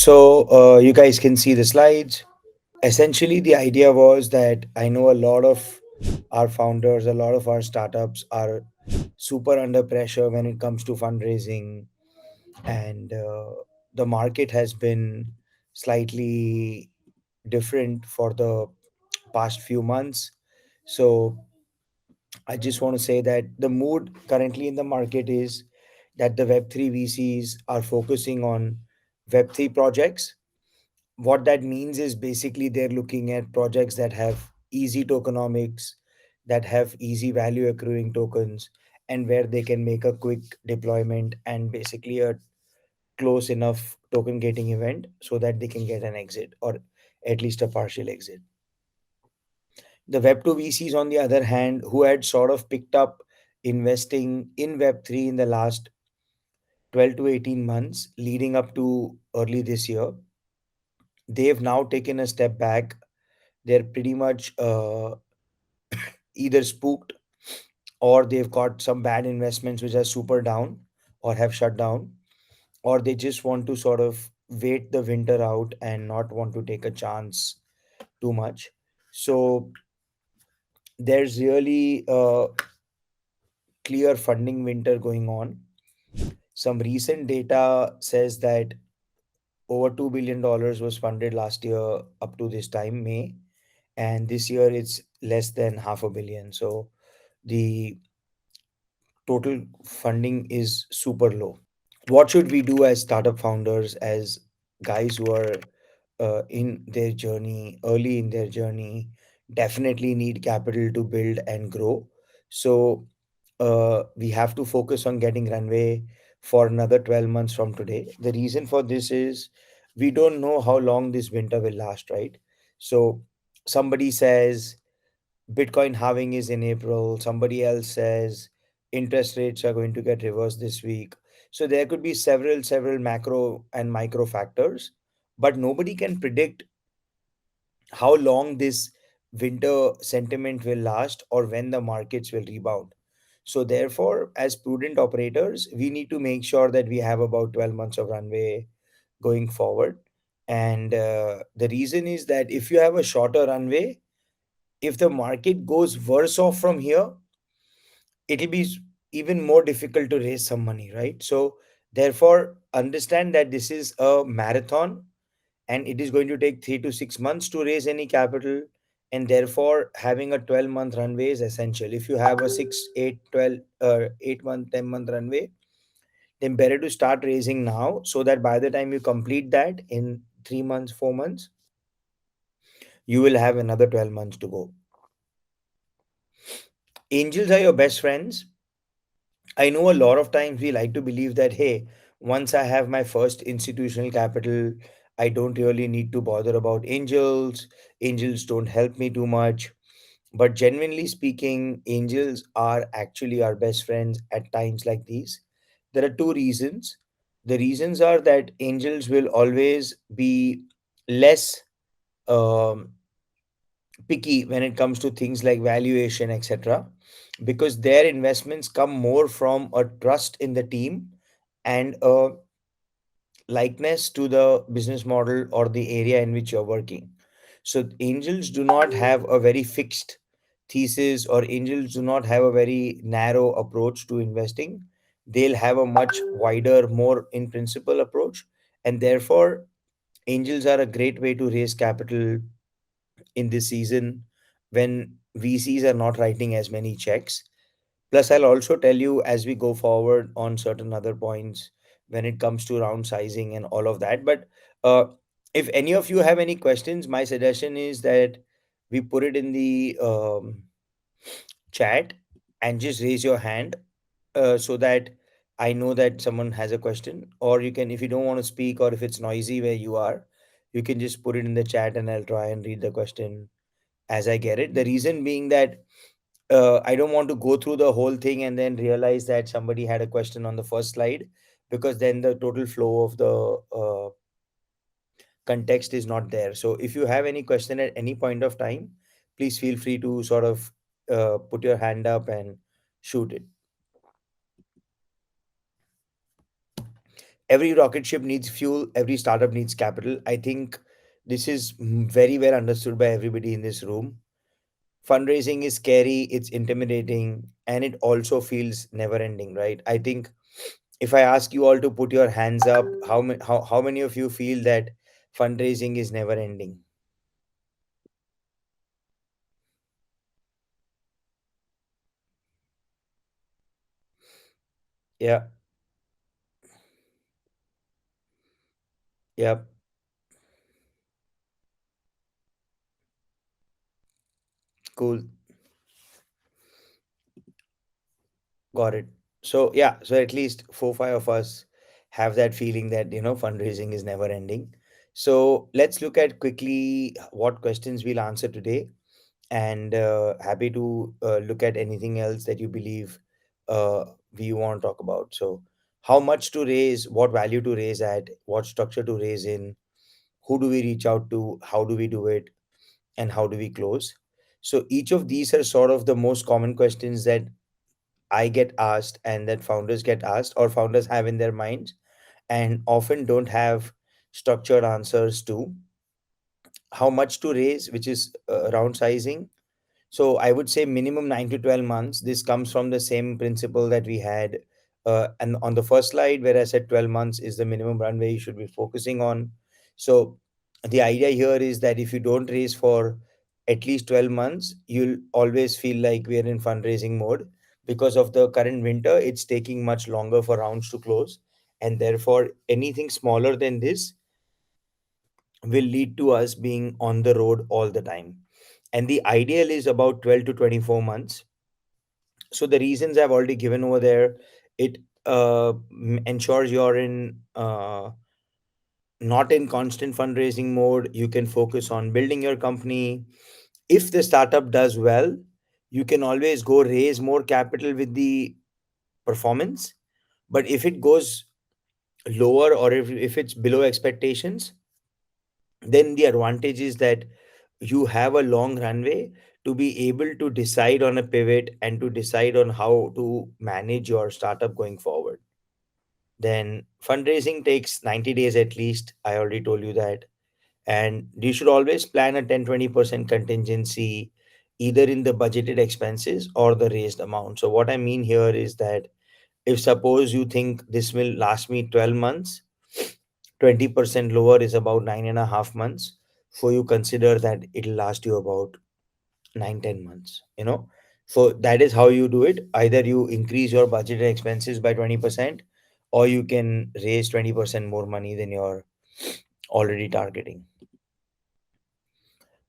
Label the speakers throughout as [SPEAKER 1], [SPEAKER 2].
[SPEAKER 1] You guys can see the slides. Essentially, the idea was that I know a lot of our founders, a lot of our startups are super under pressure when it comes to fundraising, and the market has been slightly different for the past few months. So, I just want to say that the mood currently in the market is that the Web3 VCs are focusing on Web3 projects. What that means is basically they're looking at projects that have easy tokenomics, that have easy value accruing tokens, and where they can make a quick deployment and basically a close enough token gating event so that they can get an exit or at least a partial exit. The Web2 VCs, on the other hand, who had sort of picked up investing in Web3 in the last 12 to 18 months leading up to early this year, they've now taken a step back. They're pretty much either spooked or they've got some bad investments which are super down or have shut down, or they just want to sort of wait the winter out and not want to take a chance too much. So there's really a clear funding winter going on. Some recent data says that over $2 billion was funded last year up to this time, May, and this year it's less than half a billion. So the total funding is super low. What should we do as startup founders, as guys who are in their journey, early in their journey, definitely need capital to build and grow? So we have to focus on getting runway for another 12 months from today. The reason for this is we don't know how long this winter will last, right? So somebody says Bitcoin halving is in April. Somebody else says interest rates are going to get reversed this week. So there could be several macro and micro factors, but nobody can predict how long this winter sentiment will last or when the markets will rebound. So therefore, as prudent operators, we need to make sure that we have about 12 months of runway going forward. And the reason is that if you have a shorter runway, if the market goes worse off from here, it'll be even more difficult to raise some money, right? So, therefore, understand that this is a marathon and it is going to take 3 to 6 months to raise any capital. And therefore, having a 12-month runway is essential. If you have a 6, 8, 12, 8 month, 10-month runway, then better to start raising now so that by the time you complete that in 3 months, 4 months, you will have another 12 months to go. Angels are your best friends. I know a lot of times we like to believe that, hey, once I have my first institutional capital, I don't really need to bother about angels. Angels don't help me too much. But genuinely speaking, angels are actually our best friends at times like these. There are two reasons. The reasons are that angels will always be less um, picky when it comes to things like valuation, etc., because their investments come more from a trust in the team and a likeness to the business model or the area in which you're working. So angels do not have a very fixed thesis, or angels do not have a very narrow approach to investing. They'll have a much wider, more in principle approach, and therefore angels are a great way to raise capital in this season when VCs are not writing as many checks. Plus, I'll also tell you as we go forward on certain other points when it comes to round sizing and all of that. But uh, if any of you have any questions, my suggestion is that we put it in the chat and just raise your hand so that I know that someone has a question. Or you can, if you don't want to speak or if it's noisy where you are, you can just put it in the chat and I'll try and read the question as I get it. The reason being that I don't want to go through the whole thing and then realize that somebody had a question on the first slide, because then the total flow of the context is not there. So if you have any question at any point of time, please feel free to sort of put your hand up and shoot it. Every rocket ship needs fuel, every startup needs capital. I think this is very well understood by everybody in this room. Fundraising is scary, it's intimidating, and it also feels never ending, right? I think if I ask you all to put your hands up, how many of you feel that fundraising is never ending? Yeah, yeah, cool. Got it. So yeah, so at least four, five of us have that feeling that fundraising is never ending. So let's look at quickly what questions we'll answer today, and happy to look at anything else that you believe uh, we want to talk about. So, how much to raise, what value to raise at, what structure to raise in, who do we reach out to, how do we do it, and how do we close? So, each of these are sort of the most common questions that I get asked and that founders get asked or founders have in their minds and often don't have structured answers to. How much to raise, which is round sizing. So I would say minimum 9 to 12 months. This comes from the same principle that we had. And on the first slide, where I said 12 months is the minimum runway you should be focusing on. So the idea here is that if you don't raise for at least 12 months, you'll always feel like we're in fundraising mode. Because of the current winter, it's taking much longer for rounds to close. And therefore, anything smaller than this will lead to us being on the road all the time. And the ideal is about 12 to 24 months. So the reasons I've already given over there, it ensures you're in not in constant fundraising mode. You can focus on building your company. If the startup does well, you can always go raise more capital with the performance. But if it goes lower or if it's below expectations, then the advantage is that you have a long runway to be able to decide on a pivot and to decide on how to manage your startup going forward. Then fundraising takes 90 days at least. I already told you that. And you should always plan a 10-20% contingency either in the budgeted expenses or the raised amount. So, what I mean here is that if suppose you think this will last me 12 months, 20% lower is about 9.5 months. So you consider that it'll last you about 9-10 months. So that is how you do it. Either you increase your budgeted expenses by 20%, or you can raise 20% more money than you're already targeting.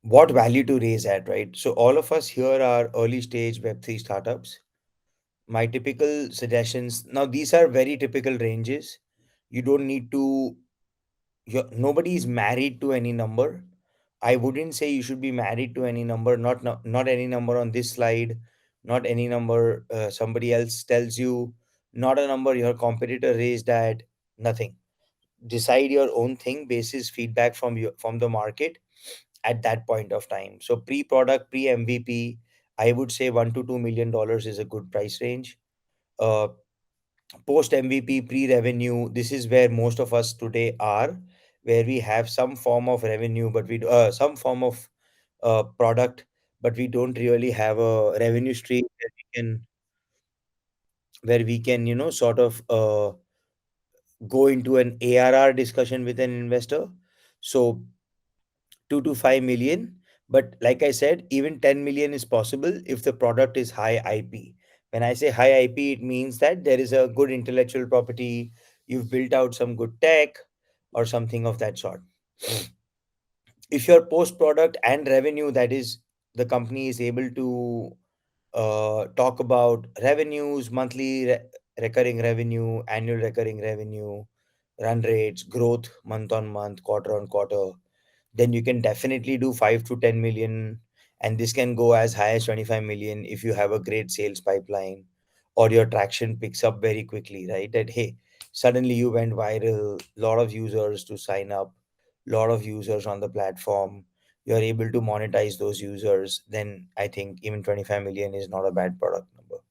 [SPEAKER 1] What value to raise at, right? So all of us here are early stage Web3 startups. My typical suggestions, now these are very typical ranges. You don't need to, nobody is married to any number. I wouldn't say you should be married to any number, not any number on this slide, not any number somebody else tells you, not a number your competitor raised at, nothing. Decide your own thing basis feedback from the market at that point of time. So pre-product, pre-MVP, I would say $1 to $2 million is a good price range. Uh, Post MVP, pre revenue, this is where most of us today are, where we have some form of revenue, but some form of product, but we don't really have a revenue stream where we can sort of go into an ARR discussion with an investor. So 2 to 5 million. But like I said, even 10 million is possible if the product is high IP. When I say high IP, it means that there is a good intellectual property, you've built out some good tech or something of that sort. If your post product and revenue, that is, the company is able to talk about revenues, monthly recurring revenue, annual recurring revenue, run rates, growth month on month, quarter on quarter, then you can definitely do 5 to 10 million. And this can go as high as 25 million if you have a great sales pipeline or your traction picks up very quickly, right? That, hey, suddenly you went viral, lot of users to sign up, lot of users on the platform, you're able to monetize those users, then I think even 25 million is not a bad product number.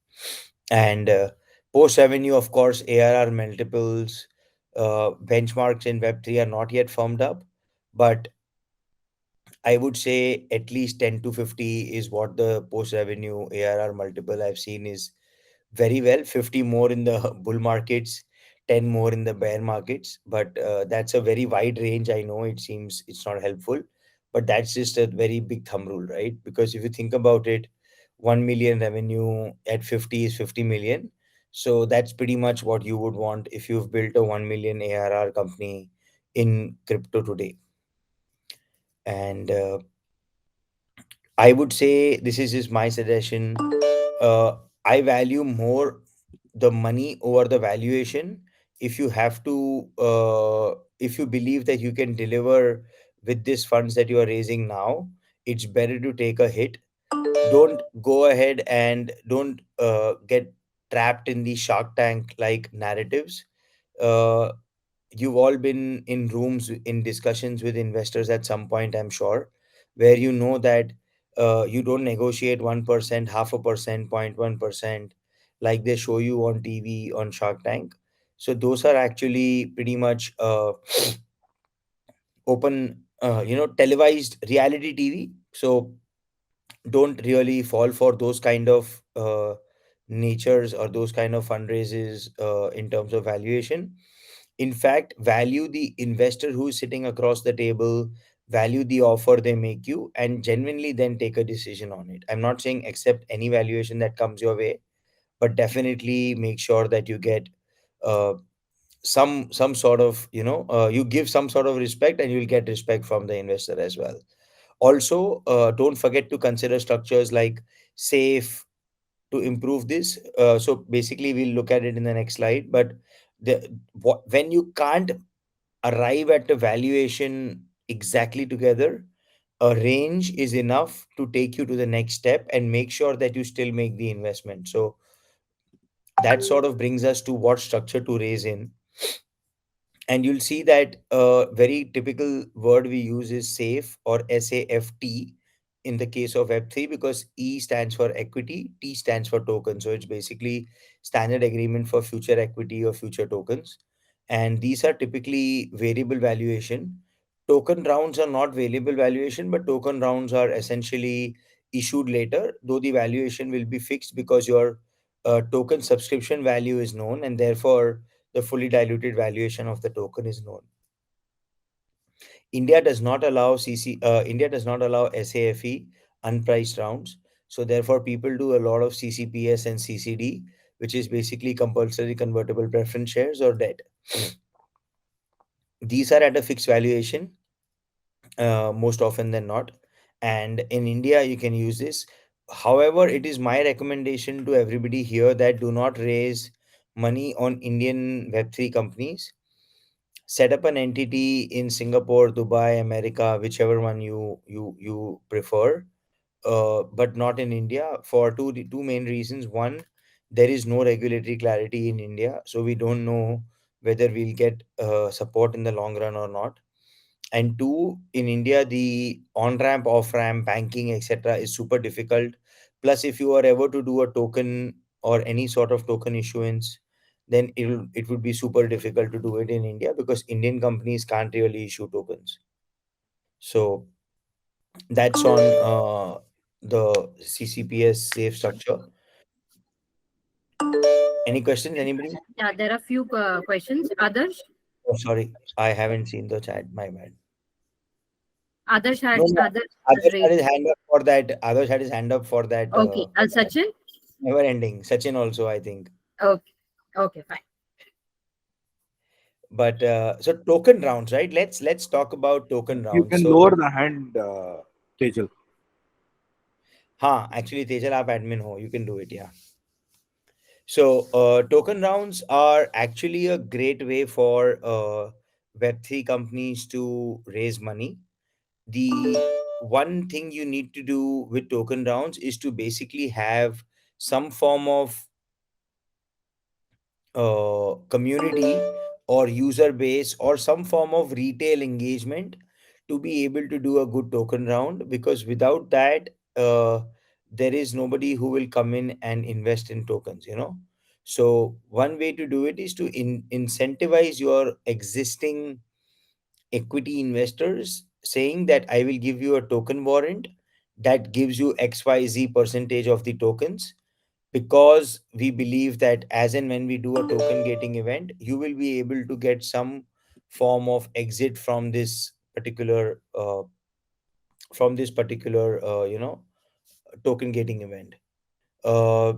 [SPEAKER 1] And post revenue, of course, ARR multiples, Benchmarks in Web3 are not yet firmed up, but I would say at least 10 to 50 is what the post revenue ARR multiple I've seen is very well. 50 more in the bull markets, 10 more in the bear markets. But that's a very wide range. I know it seems it's not helpful, but that's just a very big thumb rule, right? Because if you think about it, 1 million revenue at 50 is 50 million. So that's pretty much what you would want if you've built a 1 million ARR company in crypto today. And I would say this is just my suggestion. I value more the money over the valuation. If you have to, if you believe that you can deliver with these funds that you are raising now, it's better to take a hit. Don't go ahead and don't get trapped in the Shark Tank like narratives. Uh, you've all been in rooms in discussions with investors at some point, I'm sure, where you know that you don't negotiate 1%, half a percent, 0.1%, like they show you on TV on Shark Tank. So those are actually pretty much open, televised reality TV. So don't really fall for those kind of natures or those kind of fundraisers in terms of valuation. In fact, value the investor who is sitting across the table, value the offer they make you, and genuinely then take a decision on it. I'm not saying accept any valuation that comes your way, but definitely make sure that you get uh, some sort of, you give some sort of respect, and you'll get respect from the investor as well. Also, don't forget to consider structures like safe to improve this. So basically, we'll look at it in the next slide. But when you can't arrive at a valuation exactly together, a range is enough to take you to the next step and make sure that you still make the investment. So that sort of brings us to what structure to raise in. And you'll see that a very typical word we use is safe or SAFT in the case of Web3, because E stands for equity, T stands for token. So it's basically standard agreement for future equity or future tokens. And these are typically variable valuation. Token rounds are not variable valuation, but token rounds are essentially issued later, though the valuation will be fixed because your token subscription value is known, and therefore the fully diluted valuation of the token is known. India does not allow SAFE, unpriced rounds. So therefore, people do a lot of CCPS and CCD, which is basically compulsory convertible preference shares or debt. These are at a fixed valuation, most often than not. And in India, you can use this. However, it is my recommendation to everybody here that do not raise money on Indian Web3 companies. Set up an entity in Singapore, Dubai, America, whichever one you prefer, but not in India for two main reasons. One, there is no regulatory clarity in India, so we don't know whether we'll get support in the long run or not. And two, in India, the on ramp, off ramp, banking, etc., is super difficult. Plus, if you are ever to do a token or any sort of token issuance, then it would be super difficult to do it in India because Indian companies can't really issue tokens. So that's on the CCPS safe structure. Any questions? Anybody?
[SPEAKER 2] Yeah, there are few questions. Others,
[SPEAKER 1] Oh, sorry, I haven't seen the chat. My bad.
[SPEAKER 2] others
[SPEAKER 1] No,
[SPEAKER 2] had
[SPEAKER 1] no.
[SPEAKER 2] others has
[SPEAKER 1] Others had
[SPEAKER 2] raised.
[SPEAKER 1] his hand up for that. Others had his hand up for that.
[SPEAKER 2] Okay, Sachin.
[SPEAKER 1] Never ending. Sachin also, I think.
[SPEAKER 2] Okay, okay, fine.
[SPEAKER 1] But so token rounds, right? Let's talk about token
[SPEAKER 3] You
[SPEAKER 1] rounds.
[SPEAKER 3] can
[SPEAKER 1] So,
[SPEAKER 3] lower the hand, Tejal.
[SPEAKER 1] actually, Tejal, aap admin ho. You can do it, yeah. So, token rounds are actually a great way for Web3 companies to raise money. The one thing you need to do with token rounds is to basically have some form of community or user base or some form of retail engagement to be able to do a good token round, because without that, there is nobody who will come in and invest in tokens. So one way to do it is to incentivize your existing equity investors, saying that I will give you a token warrant that gives you XYZ percentage of the tokens, because we believe that as and when we do a token gating event, you will be able to get some form of exit from this particular token gating event. uh,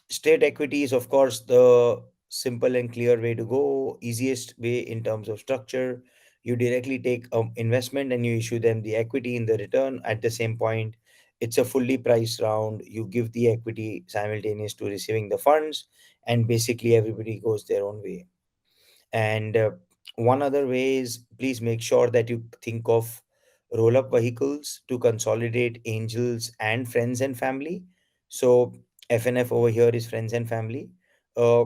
[SPEAKER 1] State equity is, of course, the simple and clear way to go, easiest way in terms of structure. You directly take investment and you issue them the equity in the return at the same point. It's a fully priced round. You give the equity simultaneous to receiving the funds, and basically everybody goes their own way. And one other way is, please make sure that you think of roll up vehicles to consolidate angels and friends and family. So, FNF over here is friends and family. Uh,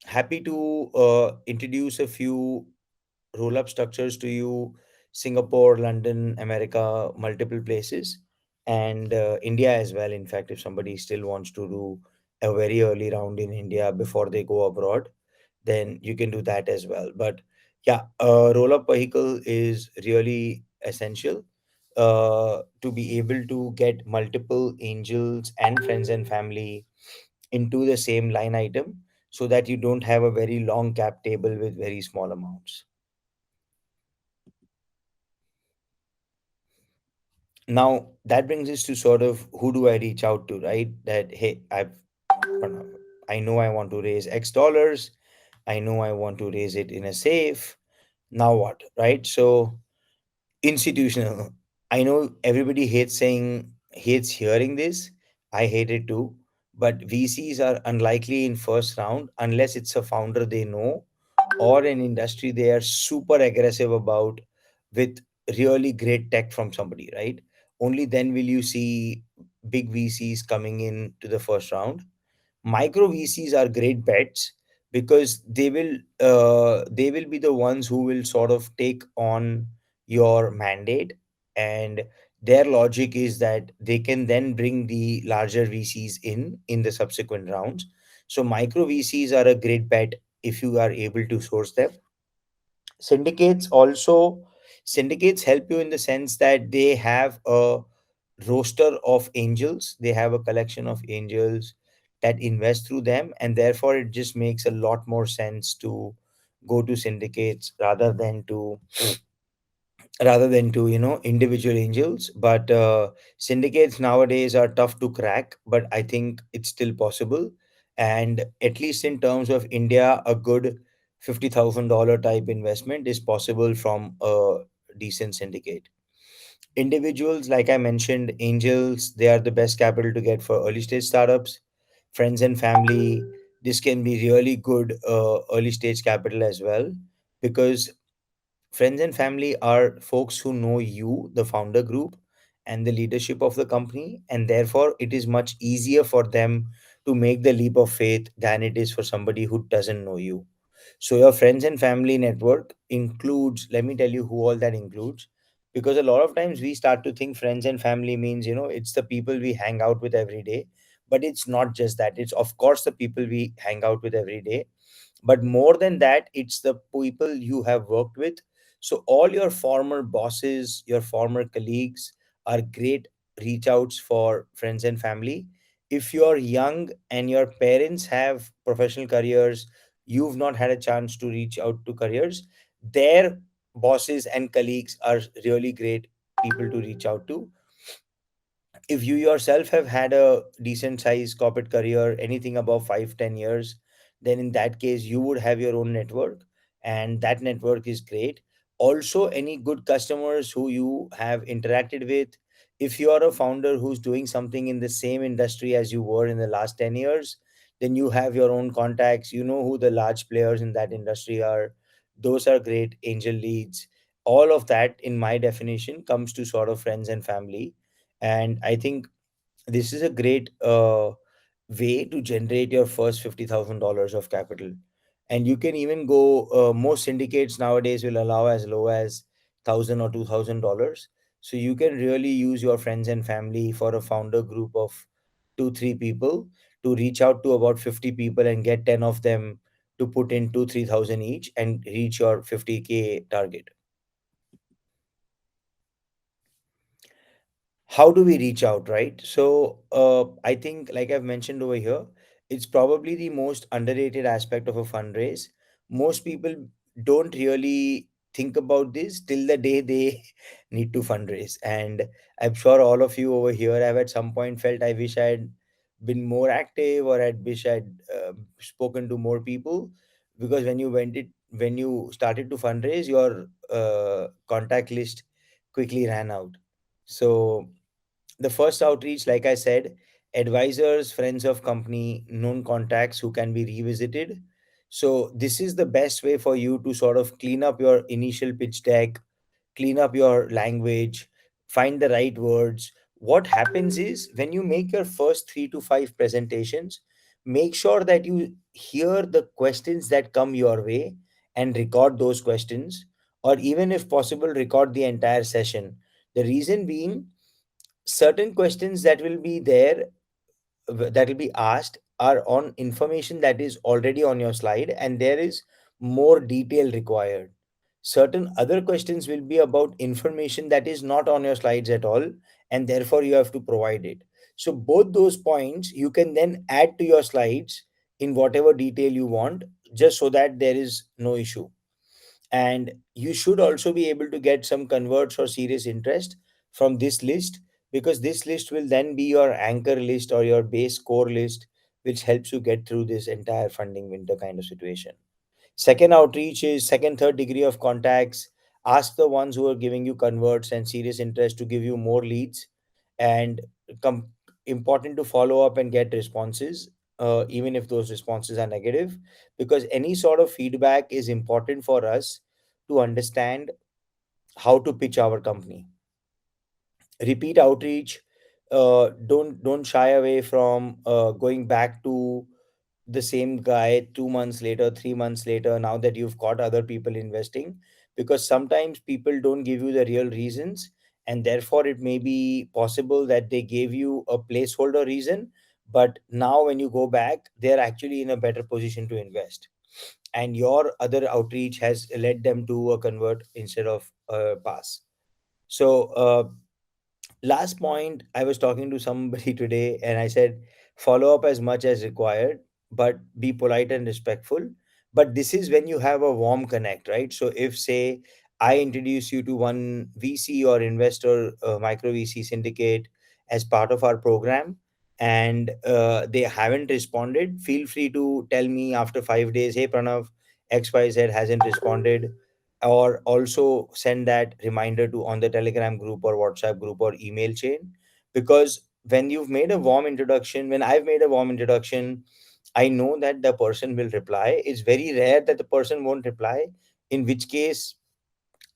[SPEAKER 1] Happy to introduce a few roll up structures to you: Singapore, London, America, multiple places, and India as well. In fact, if somebody still wants to do a very early round in India before they go abroad, then you can do that as well. But yeah, a roll up vehicle is really essential to be able to get multiple angels and friends and family into the same line item, so that you don't have a very long cap table with very small amounts. Now that brings us to sort of, who do I reach out to, right? That, hey, Pranav, I know I want to raise X dollars. I know I want to raise it in a safe. Now what, right? So institutional. I know everybody hates hearing this. I hate it too. But VCs are unlikely in first round unless it's a founder they know or an industry they are super aggressive about, with really great tech from somebody, right? Only then will you see big VCs coming in to the first round. Micro VCs are great bets, because they will be the ones who will sort of take on your mandate, and their logic is that they can then bring the larger VCs in the subsequent rounds. So micro VCs are a great bet if you are able to source them. Syndicates also syndicates help you in the sense that they have a roster of angels. They have a collection of angels that invest through them, and therefore it just makes a lot more sense to go to syndicates rather than to individual angels. But syndicates nowadays are tough to crack, but I think it's still possible. And at least in terms of India, a good $50,000 type investment is possible from a decent syndicate. Individuals, like I mentioned, angels, they are the best capital to get for early stage startups. Friends and family, this can be really good early stage capital as well, because friends and family are folks who know you, the founder group, and the leadership of the company, and therefore it is much easier for them to make the leap of faith than it is for somebody who doesn't know you. So, your friends and family network includes, let me tell you who all that includes, because a lot of times we start to think friends and family means, it's the people we hang out with every day. But it's not just that. It's, of course, the people we hang out with every day, but more than that, it's the people you have worked with. So all your former bosses, your former colleagues are great reach outs for friends and family. If you're young and your parents have professional careers, you've not had a chance to reach out to careers, their bosses and colleagues are really great people to reach out to. If you yourself have had a decent sized corporate career, anything above 5-10 years, then in that case you would have your own network, and that network is great. Also, any good customers who you have interacted with. If you are a founder who's doing something in the same industry as you were in the last 10 years, then you have your own contacts. You know who the large players in that industry are. Those are great angel leads. All of that, in my definition, comes to sort of friends and family. And I think this is a great way to generate your first $50,000 of capital. And you can even go, most syndicates nowadays will allow as low as 1,000 or $2,000. So you can really use your friends and family for a founder group of 2-3 people to reach out to about 50 people and get 10 of them to put in 2 3,000 each and reach your 50K target. How do we reach out, right? So I think, like I've mentioned over here, it's probably the most underrated aspect of a fundraise. Most people don't really think about this till the day they need to fundraise. And I'm sure all of you over here have at some point felt, I wish I had been more active, or I wish I'd spoken to more people. Because when you started to fundraise, your contact list quickly ran out. So the first outreach, like I said, advisors, friends of company, known contacts who can be revisited. So this is the best way for you to sort of clean up your initial pitch deck, clean up your language, find the right words. What happens is, when you make your first 3 to 5 presentations, make sure that you hear the questions that come your way and record those questions, or even if possible, record the entire session. The reason being, certain questions that will be there, that will be asked, are on information that is already on your slide, and there is more detail required. Certain other questions will be about information that is not on your slides at all, and therefore you have to provide it. So both those points you can then add to your slides in whatever detail you want, just so that there is no issue. And you should also be able to get some converts or serious interest from this list, because this list will then be your anchor list or your base core list, which helps you get through this entire funding winter kind of situation. Second outreach is second, third degree of contacts. Ask the ones who are giving you converts and serious interest to give you more leads. And com- important to follow up and get responses, even if those responses are negative, because any sort of feedback is important for us to understand how to pitch our company. Repeat outreach. Don't shy away from going back to the same guy 2 months later, 3 months later, now that you've got other people investing, because sometimes people don't give you the real reasons, and therefore it may be possible that they gave you a placeholder reason, but now when you go back, they're actually in a better position to invest, and your other outreach has led them to a convert instead of a pass. So last point, I was talking to somebody today and I said, follow up as much as required, but be polite and respectful. But this is when you have a warm connect, right? So if, say, I introduce you to one VC or investor, micro VC syndicate, as part of our program, and they haven't responded, feel free to tell me after 5 days, hey Pranav, XYZ hasn't responded. Or also send that reminder to on the Telegram group or WhatsApp group or email chain. Because when I've made a warm introduction, I know that the person will reply. It's very rare that the person won't reply, in which case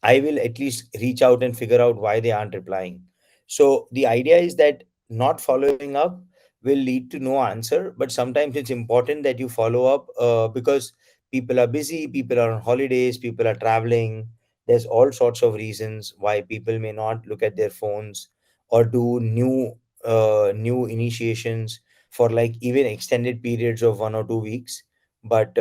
[SPEAKER 1] I will at least reach out and figure out why they aren't replying. So the idea is that not following up will lead to no answer, but sometimes it's important that you follow up, because people are busy, people are on holidays, people are traveling. There's all sorts of reasons why people may not look at their phones or do new initiations for like even extended periods of 1 or 2 weeks. But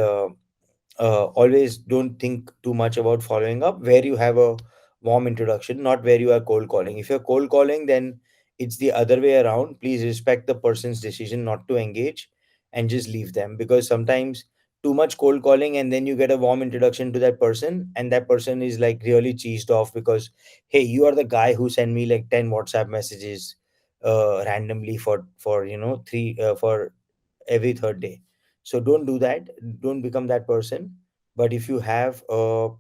[SPEAKER 1] always don't think too much about following up where you have a warm introduction, not where you are cold calling. If you're cold calling, then it's the other way around. Please respect the person's decision not to engage and just leave them, because sometimes too much cold calling and then you get a warm introduction to that person, and that person is like really cheesed off because, hey, you are the guy who sent me like 10 WhatsApp messages randomly for three for every third day. So don't do that, don't become that person. But if you have a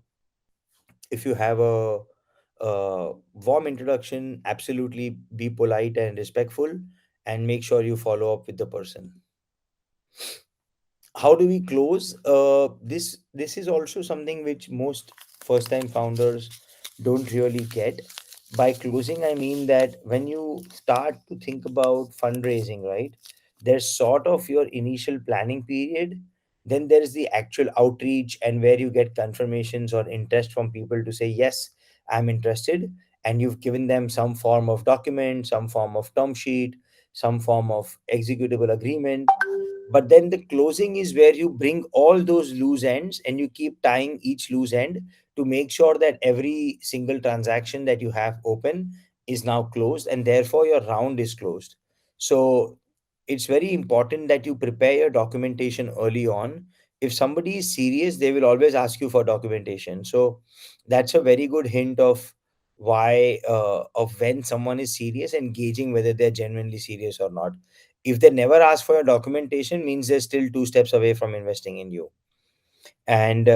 [SPEAKER 1] warm introduction, absolutely be polite and respectful, and make sure you follow up with the person. How do we close? This is also something which most first time founders don't really get. By closing, I mean that when you start to think about fundraising, right, there's sort of your initial planning period, then there is the actual outreach, and where you get confirmations or interest from people to say yes, I'm interested, and you've given them some form of document, some form of term sheet, some form of executable agreement. But then the closing is where you bring all those loose ends and you keep tying each loose end to make sure that every single transaction that you have open is now closed, and therefore your round is closed. So it's very important that you prepare your documentation early on. If somebody is serious, they will always ask you for documentation. So that's a very good hint of why of when someone is serious, and gauging whether they're genuinely serious or not. If they never ask for your documentation, means they're still two steps away from investing in you. And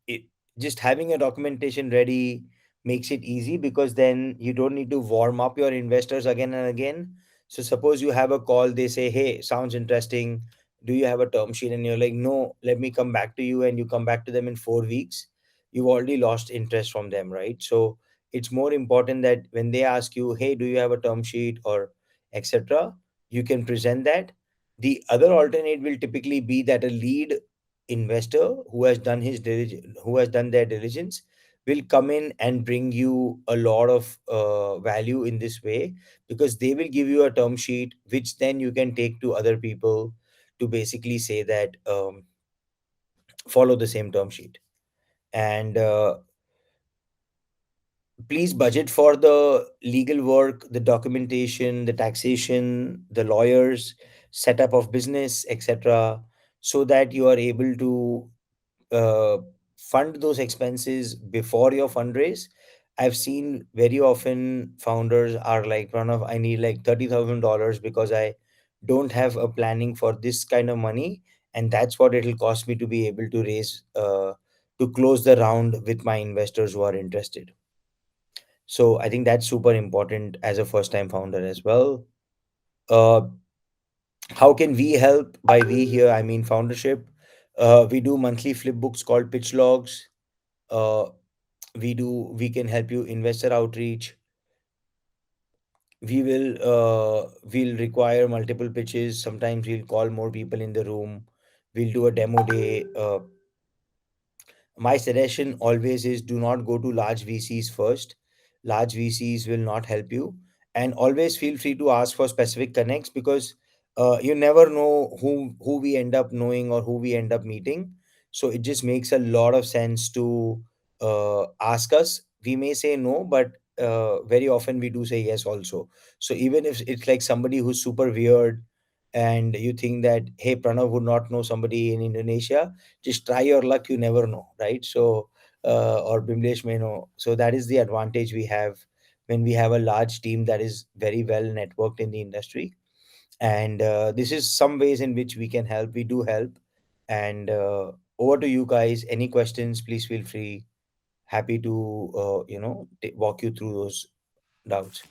[SPEAKER 1] it, just having a documentation ready makes it easy, because then you don't need to warm up your investors again and again. So suppose you have a call, they say, hey, sounds interesting, do you have a term sheet? And you're like, no, let me come back to you, and you come back to them in 4 weeks. You've already lost interest from them, right? So it's more important that when they ask you, hey, do you have a term sheet or etc., you can present that. The other alternate will typically be that a lead investor who has done his diligence, who has done their diligence, will come in and bring you a lot of value in this way, because they will give you a term sheet which then you can take to other people to basically say that follow the same term sheet. And please budget for the legal work, the documentation, the taxation, the lawyers, setup of business, etc., so that you are able to uh, fund those expenses before your fundraise. I've seen very often founders are like, Pranav, I need like $30,000 because I don't have a planning for this kind of money, and that's what it'll cost me to be able to raise to close the round with my investors who are interested. So I think that's super important as a first time founder as well. Uh, how can we help? By we here, I mean Foundership. We do monthly flip books called pitch logs. uh, we can help you investor outreach. We'll require multiple pitches. Sometimes we'll call more people in the room. We'll do a demo day. My suggestion always is, do not go to large VCs first. Large VCs will not help you. And always feel free to ask for specific connects, because you never know who we end up knowing or who we end up meeting. So it just makes a lot of sense to ask us. We may say no, but very often we do say yes also. So even if it's like somebody who's super weird, and you think that, hey, Pranav would not know somebody in Indonesia, just try your luck, you never know, right? So or Bimlesh may know. So that is the advantage we have when we have a large team that is very well networked in the industry. And this is some ways in which we can help. We do help. And over to you guys. Any questions, please feel free. Happy to walk you through those doubts.